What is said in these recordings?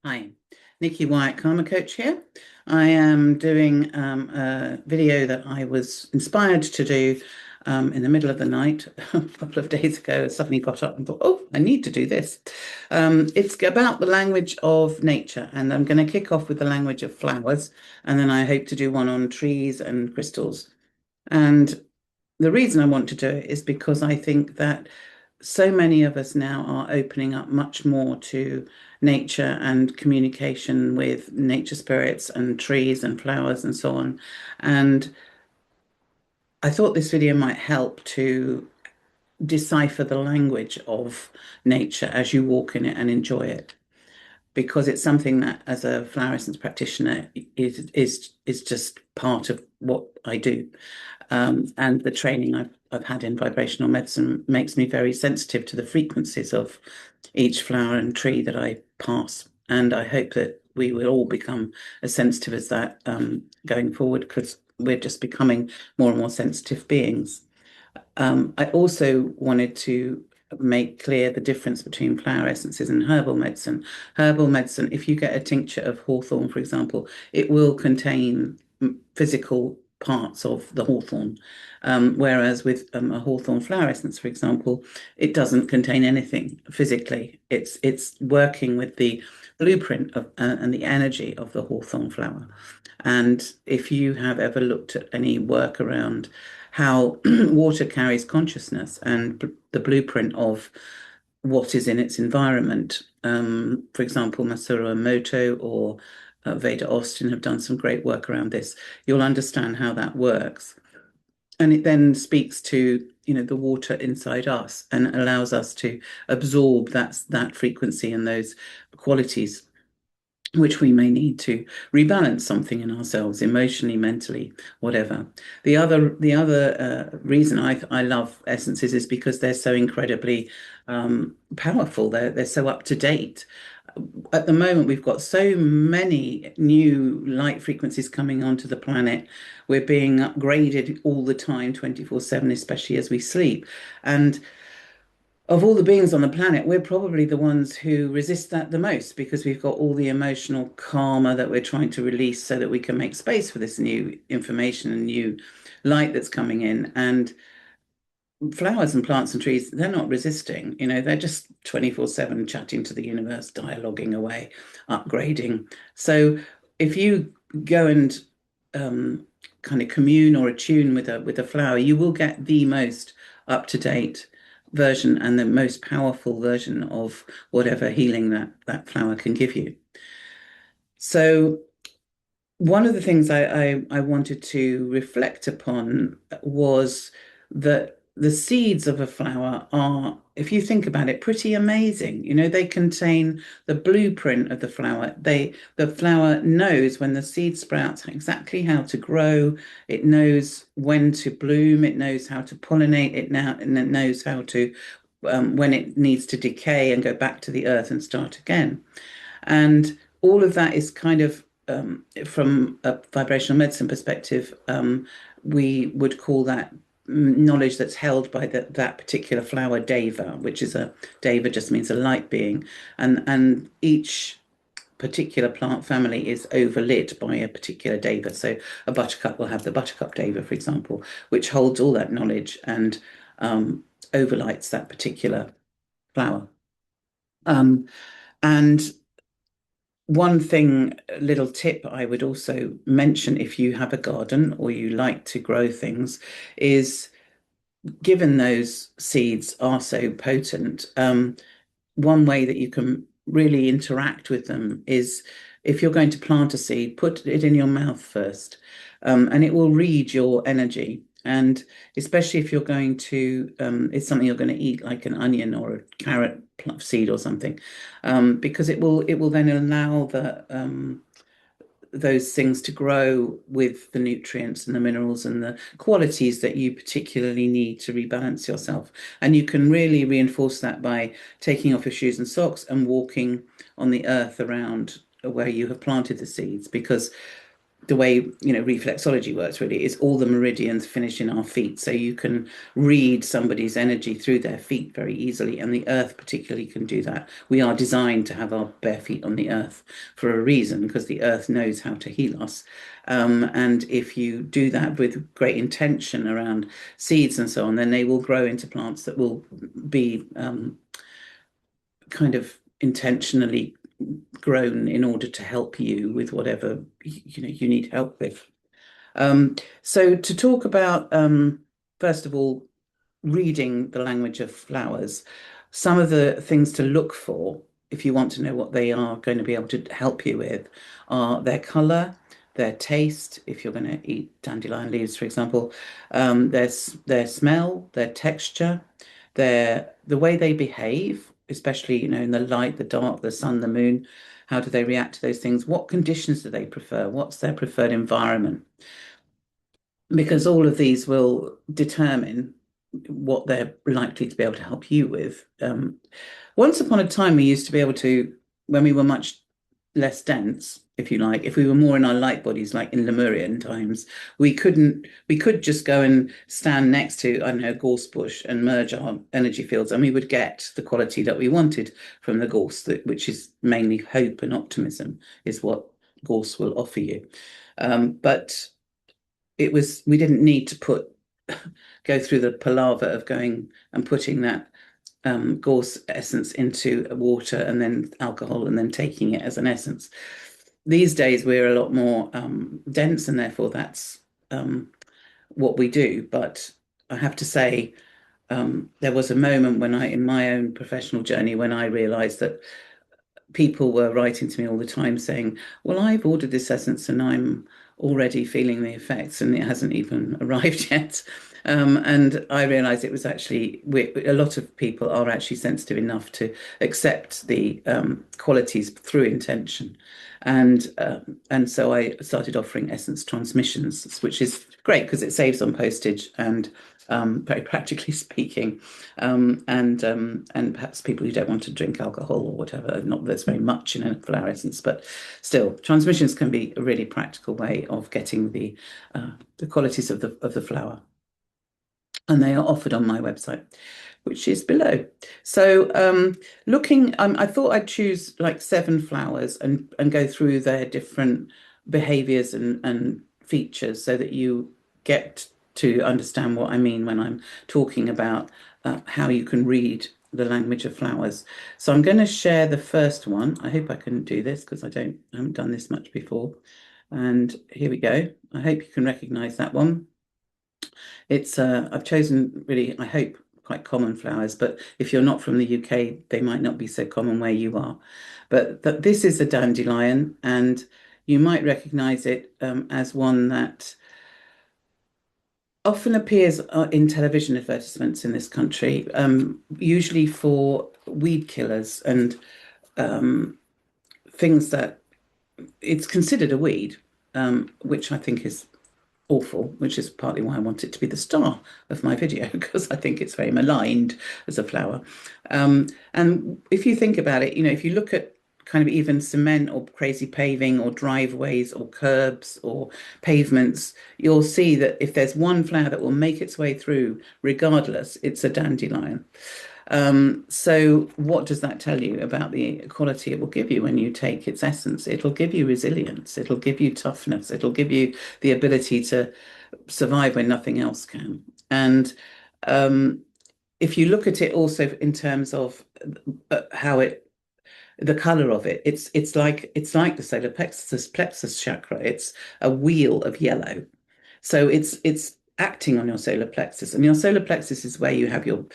Hi, Nikki Wyatt, Karma Coach here. I am doing a video that I was inspired to do in the middle of the night a couple of days ago. I suddenly got up and thought, oh, I need to do this. It's about the language of nature, and I'm going to kick off with the language of flowers, and then I hope to do one on trees and crystals. And the reason I want to do it is because I think that so many of us now are opening up much more to nature and communication with nature spirits and trees and flowers and so on. And I thought this video might help to decipher the language of nature as you walk in it and enjoy it. Because it's something that, as a flower essence practitioner, is just part of what I do. And the training I've had in vibrational medicine makes me very sensitive to the frequencies of each flower and tree that I pass. And I hope that we will all become as sensitive as that going forward, because we're just becoming more and more sensitive beings. I also wanted to make clear the difference between flower essences and herbal medicine. Herbal medicine, if you get a tincture of hawthorn, for example, it will contain physical parts of the hawthorn. Whereas with a hawthorn flower essence, for example, it doesn't contain anything physically. It's working with the blueprint of and the energy of the hawthorn flower. And if you have ever looked at any work around how water carries consciousness and the blueprint of what is in its environment. For example, Masaru Emoto or Veda Austin have done some great work around this. You'll understand how that works. And it then speaks to, the water inside us and allows us to absorb that frequency and those qualities which we may need to rebalance something in ourselves emotionally, mentally, whatever. The other reason I love essences is because they're so incredibly powerful. They're so up to date. At the moment, we've got so many new light frequencies coming onto the planet. We're being upgraded all the time, 24/7, especially as we sleep. And of all the beings on the planet, we're probably the ones who resist that the most because we've got all the emotional karma that we're trying to release so that we can make space for this new information and new light that's coming in. And flowers and plants and trees, they're not resisting, they're just 24/7 chatting to the universe, dialoguing away, upgrading. So if you go and kind of commune or attune with a flower, you will get the most up-to-date version and the most powerful version of whatever healing that flower can give you. So one of the things I wanted to reflect upon was that the seeds of a flower are, if you think about it, pretty amazing. They contain the blueprint of the flower. The flower knows when the seed sprouts exactly how to grow. It knows when to bloom. It knows how to pollinate. And it knows how to when it needs to decay and go back to the earth and start again. And all of that is kind of from a vibrational medicine perspective, we would call that knowledge that's held by that particular flower deva, which is a deva just means a light being, and each particular plant family is overlit by a particular deva. So a buttercup will have the buttercup deva, for example, which holds all that knowledge and overlights that particular flower. And one thing, a little tip I would also mention if you have a garden or you like to grow things is given those seeds are so potent, one way that you can really interact with them is if you're going to plant a seed, put it in your mouth first, and it will read your energy. And especially if you're going to, it's something you're going to eat, like an onion or a carrot seed or something, because it will then allow those things to grow with the nutrients and the minerals and the qualities that you particularly need to rebalance yourself. And you can really reinforce that by taking off your shoes and socks and walking on the earth around where you have planted the seeds, because the way reflexology works really is all the meridians finish in our feet, so you can read somebody's energy through their feet very easily, and the earth particularly can do that. We are designed to have our bare feet on the earth for a reason, because the earth knows how to heal us. And if you do that with great intention around seeds and so on, then they will grow into plants that will be kind of intentionally grown in order to help you with whatever you need help with. So to talk about first of all, reading the language of flowers, some of the things to look for if you want to know what they are going to be able to help you with are their color, their taste, if you're going to eat dandelion leaves, for example, their smell, their texture, the way they behave, especially in the light, the dark, the sun, the moon. How do they react to those things? What conditions do they prefer? What's their preferred environment? Because all of these will determine what they're likely to be able to help you with. Once upon a time, we used to be able to, when we were much less dense, if you like, if we were more in our light bodies, like in Lemurian times, we could just go and stand next to, I don't know, a gorse bush and merge our energy fields, and we would get the quality that we wanted from the gorse, which is mainly hope and optimism, is what gorse will offer you. But we didn't need to go through the palaver of going and putting that gorse essence into water and then alcohol and then taking it as an essence. These days we're a lot more dense, and therefore that's what we do. But I have to say, there was a moment in my own professional journey, when I realized that people were writing to me all the time saying, well, I've ordered this essence and I'm already feeling the effects and it hasn't even arrived yet. And I realized it was actually, a lot of people are actually sensitive enough to accept the qualities through intention. And so I started offering essence transmissions, which is great because it saves on postage and very practically speaking, and perhaps people who don't want to drink alcohol or whatever. Not that there's very much in a flower essence, but still, transmissions can be a really practical way of getting the qualities of the flower, and they are offered on my website, which is below. So I thought I'd choose like 7 flowers and go through their different behaviors and features so that you get to understand what I mean when I'm talking about how you can read the language of flowers. So I'm going to share the first one. I hope I can do this because I haven't done this much before. And here we go. I hope you can recognize that one. I've chosen really, I hope, quite common flowers, but if you're not from the UK, they might not be so common where you are. But this is a dandelion, and you might recognize it as one that often appears in television advertisements in this country, usually for weed killers and things that it's considered a weed, which I think is awful, which is partly why I want it to be the star of my video, because I think it's very maligned as a flower. And if you think about it, if you look at kind of even cement or crazy paving or driveways or curbs or pavements, you'll see that if there's one flower that will make its way through regardless, it's a dandelion. So what does that tell you about the quality it will give you when you take its essence? It'll give you resilience, it'll give you toughness, it'll give you the ability to survive when nothing else can. And if you look at it also in terms of the color of it, it's like the solar plexus chakra. It's a wheel of yellow. So it's acting on your solar plexus, and your solar plexus is where you have your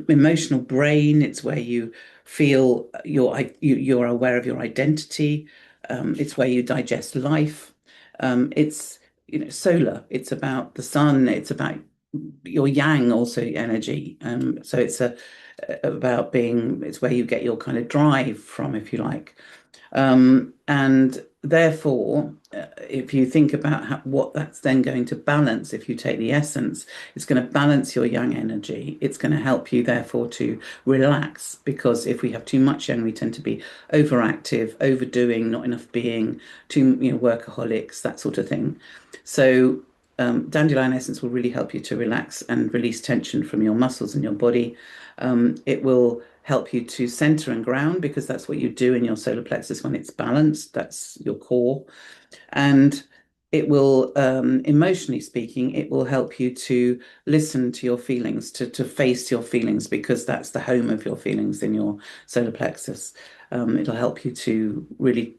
emotional brain. It's where you feel you're aware of your identity. It's where you digest life. It's solar. It's about the sun. It's about your yang, also energy. So it's where you get your kind of drive from, if you like. And therefore, if you think about what that's then going to balance, if you take the essence, it's going to balance your yang energy. It's going to help you, therefore, to relax. Because if we have too much yang, we tend to be overactive, overdoing, not enough being, too, workaholics, that sort of thing. So, dandelion essence will really help you to relax and release tension from your muscles and your body. It will help you to center and ground because that's what you do in your solar plexus when it's balanced. That's your core. And it will, emotionally speaking, it will help you to listen to your feelings, to face your feelings, because that's the home of your feelings in your solar plexus. It'll help you to really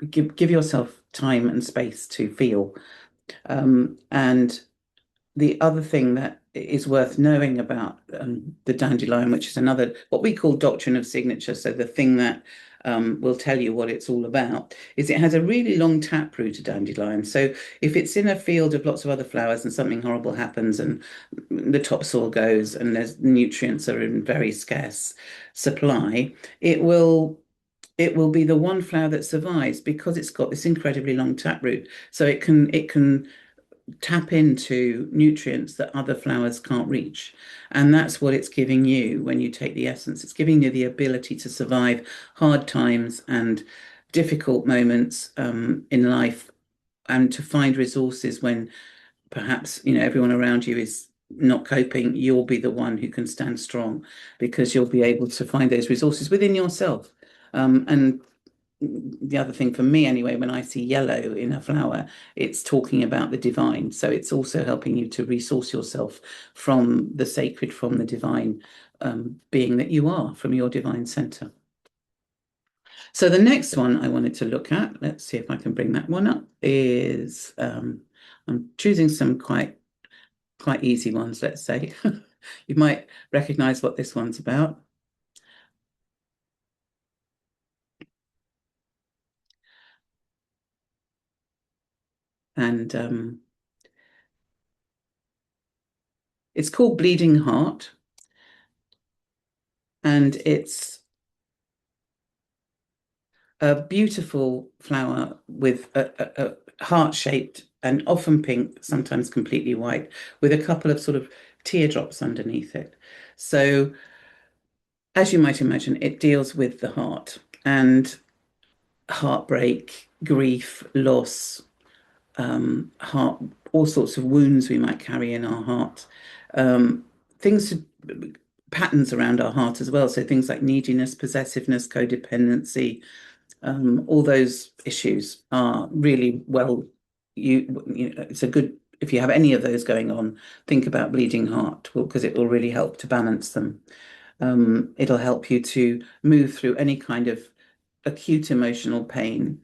give yourself time and space to feel. And the other thing that is worth knowing about the dandelion, which is another, what we call doctrine of signature, so the thing that will tell you what it's all about, is it has a really long taproot, a dandelion. So if it's in a field of lots of other flowers and something horrible happens and the topsoil goes and there's nutrients are in very scarce supply, it will be the one flower that survives because it's got this incredibly long taproot. So it can tap into nutrients that other flowers can't reach. And that's what it's giving you when you take the essence. It's giving you the ability to survive hard times and difficult moments in life, and to find resources when perhaps everyone around you is not coping. You'll be the one who can stand strong because you'll be able to find those resources within yourself. And the other thing for me anyway, when I see yellow in a flower, it's talking about the divine. So it's also helping you to resource yourself from the sacred, from the divine being that you are, from your divine center. So the next one I wanted to look at, let's see if I can bring that one up, is I'm choosing some quite easy ones, let's say. You might recognize what this one's about. And it's called Bleeding Heart. And it's a beautiful flower with a heart-shaped and often pink, sometimes completely white, with a couple of sort of teardrops underneath it. So, as you might imagine, it deals with the heart and heartbreak, grief, loss, heart, all sorts of wounds we might carry in our heart, things, patterns around our heart as well. So things like neediness, possessiveness, codependency, all those issues are really well. It's a good, if you have any of those going on, think about bleeding heart because it will really help to balance them. It'll help you to move through any kind of acute emotional pain,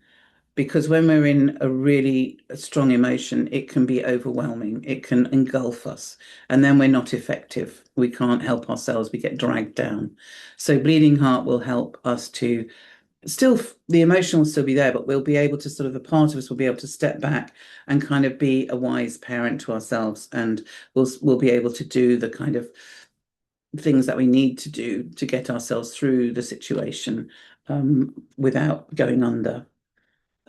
because when we're in a really strong emotion, it can be overwhelming. It can engulf us, and then we're not effective. We can't help ourselves. We get dragged down. So bleeding heart will help us to still, the emotion will still be there, but we'll be able to sort of, a part of us will be able to step back and kind of be a wise parent to ourselves, and we'll be able to do the kind of things that we need to do to get ourselves through the situation without going under.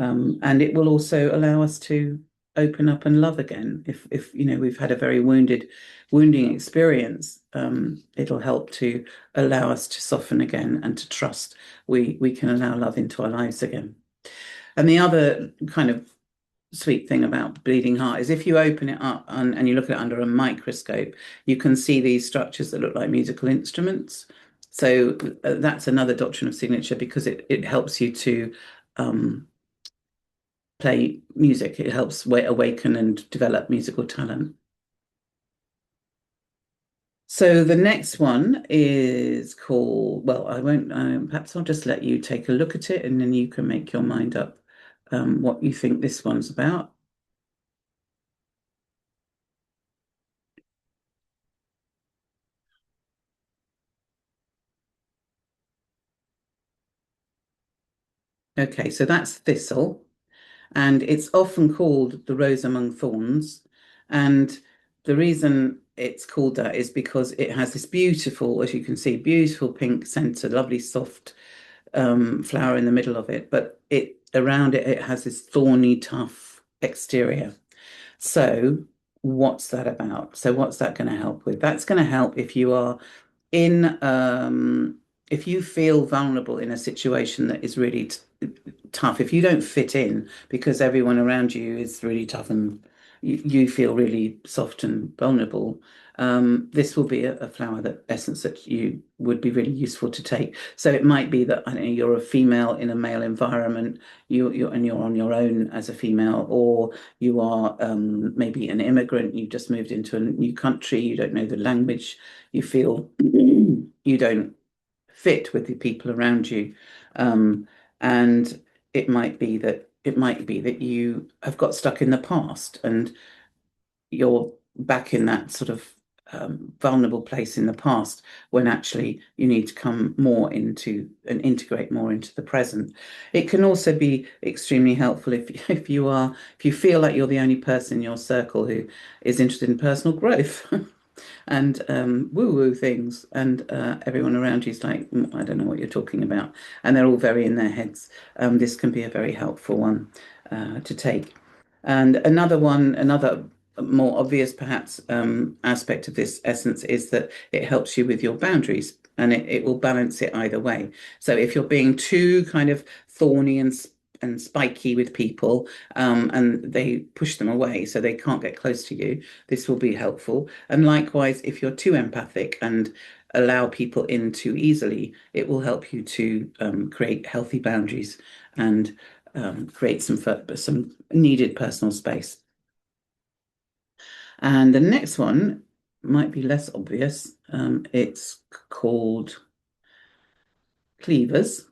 And it will also allow us to open up and love again. If we've had a very wounding experience, it'll help to allow us to soften again and to trust we can allow love into our lives again. And the other kind of sweet thing about bleeding heart is if you open it up and you look at it under a microscope, you can see these structures that look like musical instruments. So that's another doctrine of signature, because it helps you to play music. It helps awaken and develop musical talent. So the next one is called, well, I won't, perhaps I'll just let you take a look at it and then you can make your mind up what you think this one's about. Okay, so that's thistle, and it's often called the rose among thorns. And the reason it's called that is because it has this beautiful, as you can see, beautiful pink center, lovely soft flower in the middle of it, but it around it it has this thorny, tough exterior. So what's that about? So what's that going to help with? That's going to help if you are in if you feel vulnerable in a situation that is really tough, if you don't fit in because everyone around you is really tough and you feel really soft and vulnerable, this will be a flower that essence that you would be really useful to take. So it might be that I don't know, you're a female in a male environment, you're on your own as a female, or you are maybe an immigrant, you've just moved into a new country, you don't know the language, you feel you don't fit with the people around you. And it might be that you have got stuck in the past and you're back in that sort of vulnerable place in the past when actually you need to come more into and integrate more into the present. It can also be extremely helpful if you feel like you're the only person in your circle who is interested in personal growth. And woo-woo things, and everyone around you is like, I don't know what you're talking about," and they're all very in their heads. This can be a very helpful one to take. And another more obvious perhaps aspect of this essence is that it helps you with your boundaries, and it will balance it either way. So if you're being too kind of thorny and spiky with people, and they push them away so they can't get close to you, this will be helpful. And likewise, if you're too empathic and allow people in too easily, it will help you to create healthy boundaries and create some needed personal space. And the next one might be less obvious. It's called cleavers.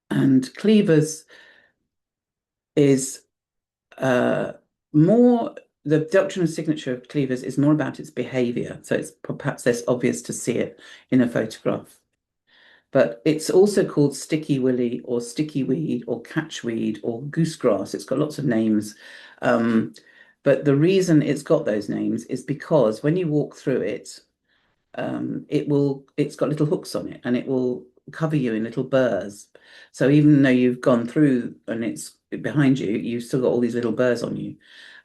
And cleavers is more, the doctrinal signature of cleavers is more about its behavior. So it's perhaps less obvious to see it in a photograph. But it's also called sticky willy or sticky weed or catchweed or goosegrass. It's got lots of names. But the reason it's got those names is because when you walk through it, it's got little hooks on it and it will cover you in little burrs. So even though you've gone through and it's behind you, you've still got all these little burrs on you.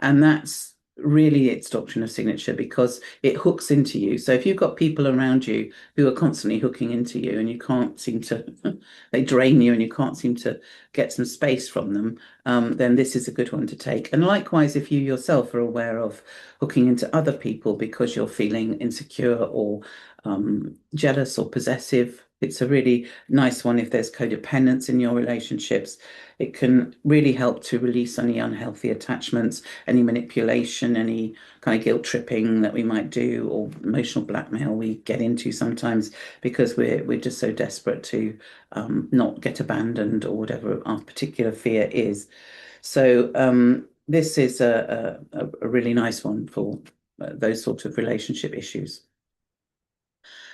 And that's really its doctrine of signature because it hooks into you. So if you've got people around you who are constantly hooking into you and you can't seem to, they drain you and you can't seem to get some space from them, then this is a good one to take. And likewise, if you yourself are aware of hooking into other people because you're feeling insecure or jealous or possessive, it's a really nice one if there's codependence in your relationships. It can really help to release any unhealthy attachments, any manipulation, any kind of guilt tripping that we might do, or emotional blackmail we get into sometimes because we're just so desperate to not get abandoned or whatever our particular fear is. So this is a really nice one for those sort of relationship issues.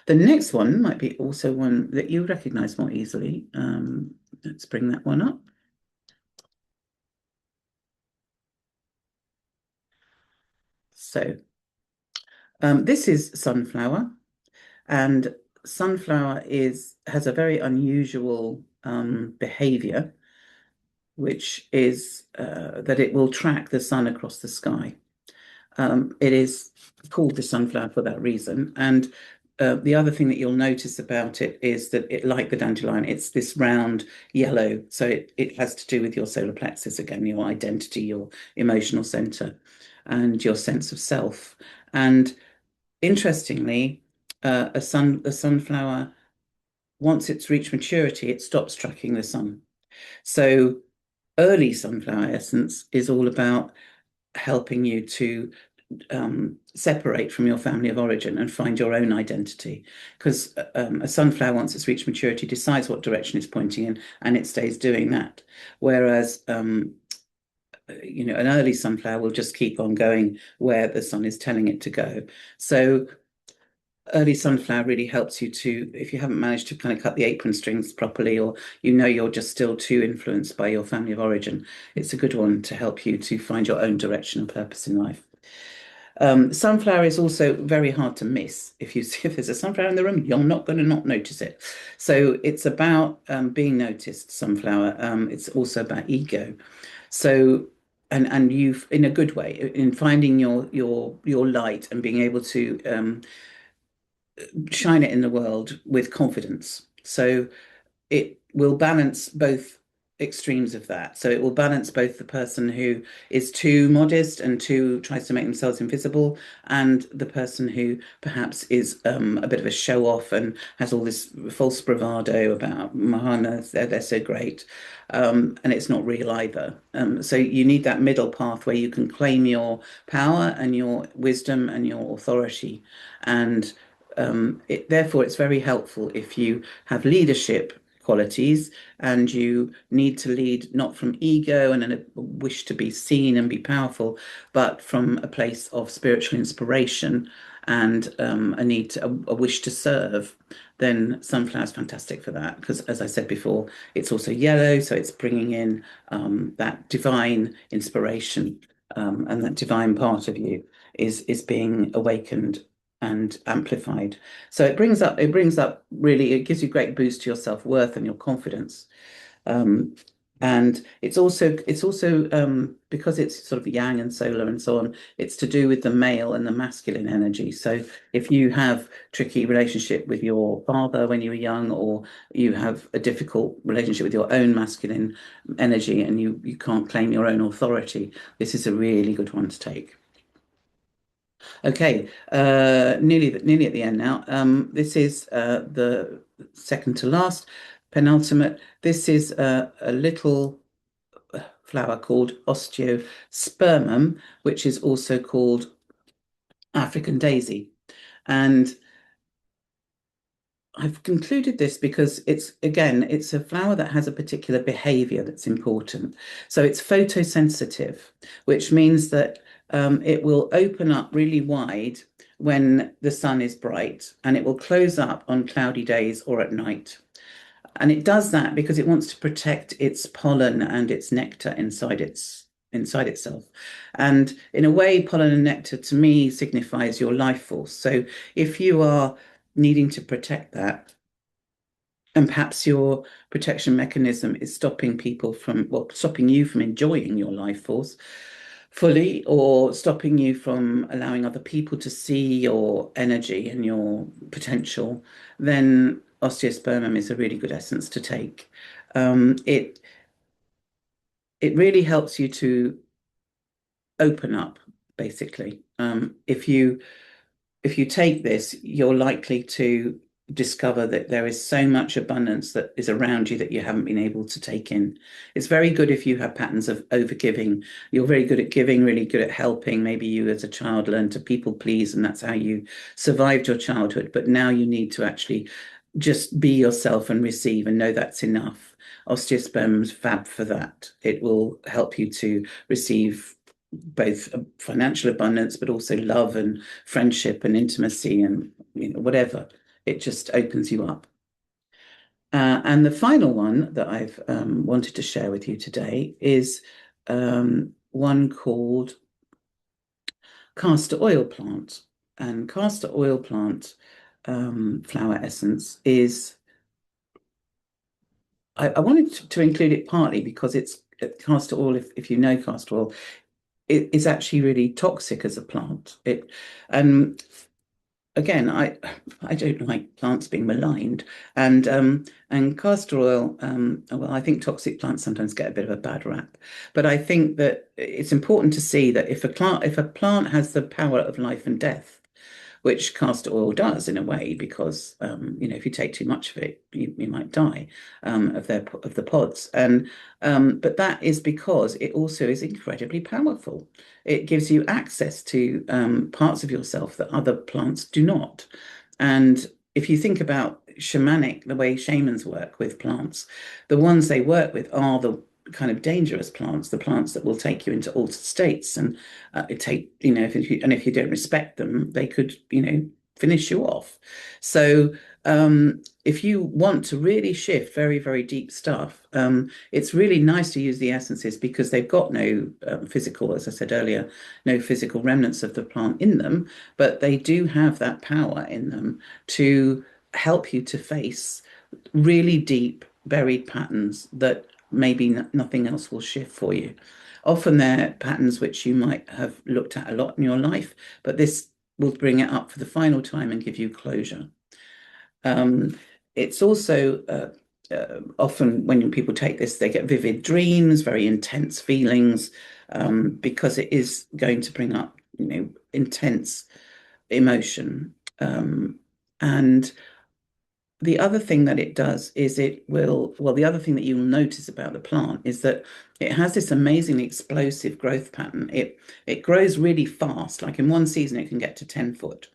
The next one might be also one that you recognize more easily. Let's bring that one up. So this is sunflower, and sunflower has a very unusual behavior, which is that it will track the sun across the sky. It is called the sunflower for that reason. And the other thing that you'll notice about it is that it, like the dandelion, it's this round yellow. So it has to do with your solar plexus again, your identity, your emotional center, and your sense of self. And interestingly, a sunflower, once it's reached maturity, it stops tracking the sun. So early sunflower essence is all about helping you to separate from your family of origin and find your own identity. Because a sunflower, once it's reached maturity, decides what direction it's pointing in and it stays doing that. Whereas, an early sunflower will just keep on going where the sun is telling it to go. So early sunflower really helps you to, if you haven't managed to kind of cut the apron strings properly, or you're just still too influenced by your family of origin, it's a good one to help you to find your own direction and purpose in life. Sunflower is also very hard to miss. If you see if there's a sunflower in the room, you're not going to not notice it. So it's about being noticed, sunflower. It's also about ego. So and you've in a good way in finding your light and being able to shine it in the world with confidence. So it will balance both extremes of that. So it will balance both the person who is too modest and too tries to make themselves invisible, and the person who perhaps is a bit of a show off and has all this false bravado about Mahana, they're so great. And it's not real either. So you need that middle path where you can claim your power and your wisdom and your authority. And therefore, it's very helpful if you have leadership qualities and you need to lead not from ego and a wish to be seen and be powerful, but from a place of spiritual inspiration and a need to, a wish to serve, then sunflower is fantastic for that. Because as I said before, it's also yellow, so it's bringing in that divine inspiration, and that divine part of you is being awakened and amplified. So it brings up really, it gives you great boost to your self-worth and your confidence. Um, and it's also because it's sort of yang and solar and so on, it's to do with the male and the masculine energy. So if you have tricky relationship with your father when you were young, or you have a difficult relationship with your own masculine energy and you can't claim your own authority, this is a really good one to take. Okay, nearly at the end now. This is the second to last, penultimate. This is a little flower called osteospermum, which is also called African daisy. And I've concluded this because it's a flower that has a particular behavior that's important. So it's photosensitive, which means that it will open up really wide when the sun is bright, and it will close up on cloudy days or at night. And it does that because it wants to protect its pollen and its nectar inside itself. And in a way, pollen and nectar to me signifies your life force. So if you are needing to protect that, and perhaps your protection mechanism is stopping people from, well, stopping you from enjoying your life force fully, or stopping you from allowing other people to see your energy and your potential, then osteospermum is a really good essence to take. It really helps you to open up, basically. If you take this, you're likely to discover that there is so much abundance that is around you that you haven't been able to take in. It's very good if you have patterns of overgiving. You're very good at giving, really good at helping. Maybe you as a child learned to people please, and that's how you survived your childhood. But now you need to actually just be yourself and receive and know that's enough. Osteosperm's fab for that. It will help you to receive both financial abundance, but also love and friendship and intimacy and whatever. It just opens you up. And the final one that I've wanted to share with you today is one called castor oil plant. And castor oil plant flower essence is, I wanted to include it partly because it's castor oil, if you know castor oil, it is actually really toxic as a plant. Again, I don't like plants being maligned, and castor oil. Well, I think toxic plants sometimes get a bit of a bad rap, but I think that it's important to see that if a plant has the power of life and death, which castor oil does in a way, because if you take too much of it, you might die of the pods. And but that is because it also is incredibly powerful. It gives you access to parts of yourself that other plants do not. And if you think about shamanic, the way shamans work with plants, the ones they work with are the kind of dangerous plants, the plants that will take you into altered states, and if you don't respect them, they could finish you off. So If you want to really shift very, very deep stuff, it's really nice to use the essences because they've got no physical, as I said earlier, no physical remnants of the plant in them, but they do have that power in them to help you to face really deep, buried patterns that maybe nothing else will shift for you. Often they're patterns which you might have looked at a lot in your life, but this will bring it up for the final time and give you closure. Um, it's also often when people take this, they get vivid dreams, very intense feelings, because it is going to bring up, intense emotion. And the other thing that it does is the other thing that you'll notice about the plant is that it has this amazingly explosive growth pattern. It grows really fast, like in one season it can get to 10 foot.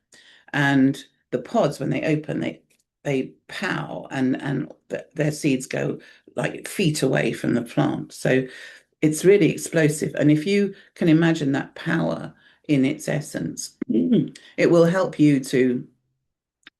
And the pods, when they open, they pow and their seeds go like feet away from the plant. So it's really explosive. And if you can imagine that power in its essence, it will help you to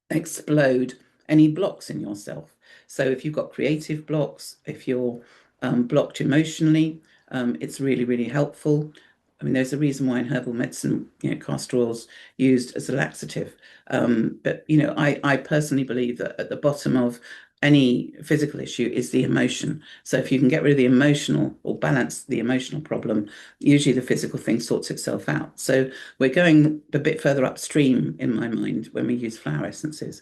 explode any blocks in yourself. So if you've got creative blocks, if you're blocked emotionally, it's really, really helpful. I mean, there's a reason why in herbal medicine, castor oil's used as a laxative. But I personally believe that at the bottom of any physical issue is the emotion. So if you can get rid of the emotional or balance the emotional problem, usually the physical thing sorts itself out. So we're going a bit further upstream in my mind when we use flower essences.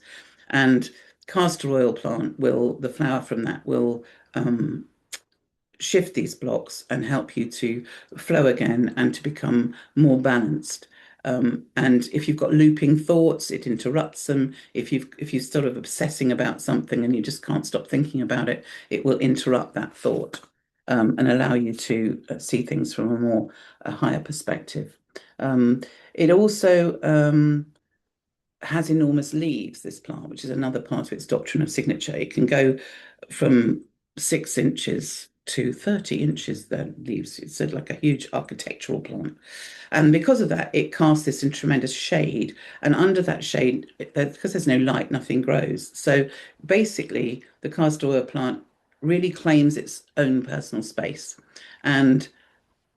And castor oil plant the flower from that will shift these blocks and help you to flow again and to become more balanced. And if you've got looping thoughts, it interrupts them. If you're sort of obsessing about something and you just can't stop thinking about it, it will interrupt that thought and allow you to see things from a higher perspective. It also has enormous leaves, this plant, which is another part of its doctrine of signature. It can go from 6 inches to 30 inches, the leaves. It's like a huge architectural plant. And because of that, it casts this in tremendous shade. And under that shade, because there's no light, nothing grows. So basically, the castor oil plant really claims its own personal space. And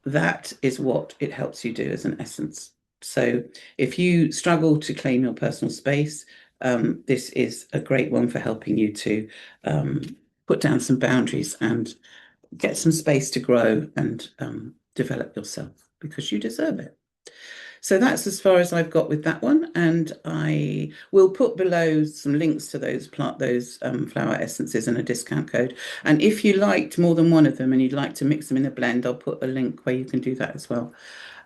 that is what it helps you do as an essence. So if you struggle to claim your personal space, this is a great one for helping you to put down some boundaries and get some space to grow and develop yourself because you deserve it. So that's as far as I've got with that one, and I will put below some links to those flower essences and a discount code. And if you liked more than one of them and you'd like to mix them in a blend, I'll put a link where you can do that as well.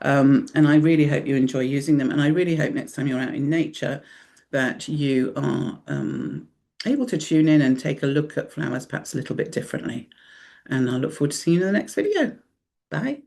And I really hope you enjoy using them, and I really hope next time you're out in nature that you are able to tune in and take a look at flowers perhaps a little bit differently. And I look forward to seeing you in the next video. Bye.